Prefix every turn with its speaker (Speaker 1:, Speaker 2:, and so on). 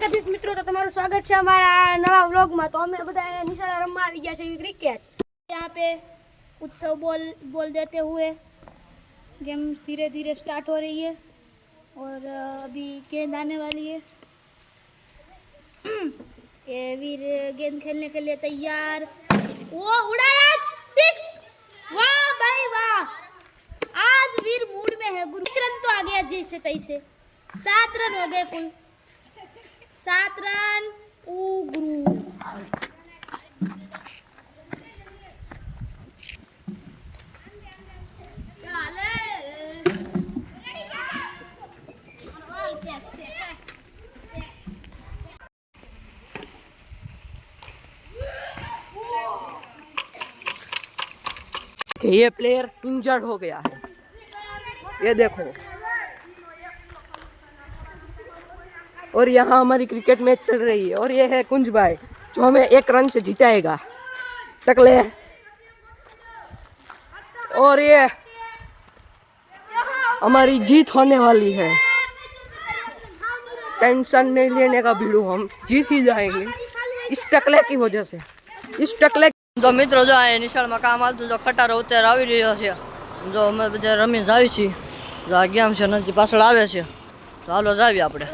Speaker 1: દ્વારકાધીશ મિત્રો, તો તમારું સ્વાગત છે हमारा नवा व्लॉग में। तो हमें બધા નિશાળા રમવા આવી ગયા છે क्रिकेट। यहाँ पे उत्सव बोल देते हुए गेम धीरे धीरे स्टार्ट हो रही है और अभी गेंद आने वाली है। ये वीर गेंद खेलने के लिए तैयार। वो उड़ाया 6। वाह भाई वाह, आज वीर मूड में है। गुरु रन तो आ गया जैसे तैसे। 7 रन हो गए कुल, 7 रन। गुरु
Speaker 2: कि ये प्लेयर इंजर्ड हो गया है, ये देखो। और यहाँ हमारी क्रिकेट मैच चल रही है और ये है कुंज भाई जो हमें 1 रन से जिताएगा। टकले और ये हमारी जीत होने वाली है, टेंशन नहीं लेने का भीड़ू, हम जीत ही जाएंगे इस टकले की वजह से। इस टकले जो मित्रों जो है निशाल में काम आलતું जो खटारो અત્યારે આવી રહ્યો છે, જો અમે બધા રમી જાવી છીએ, જો આ ગેમ છે નદી પાછળ આવે છે, તો હાલો જાવી આપણે।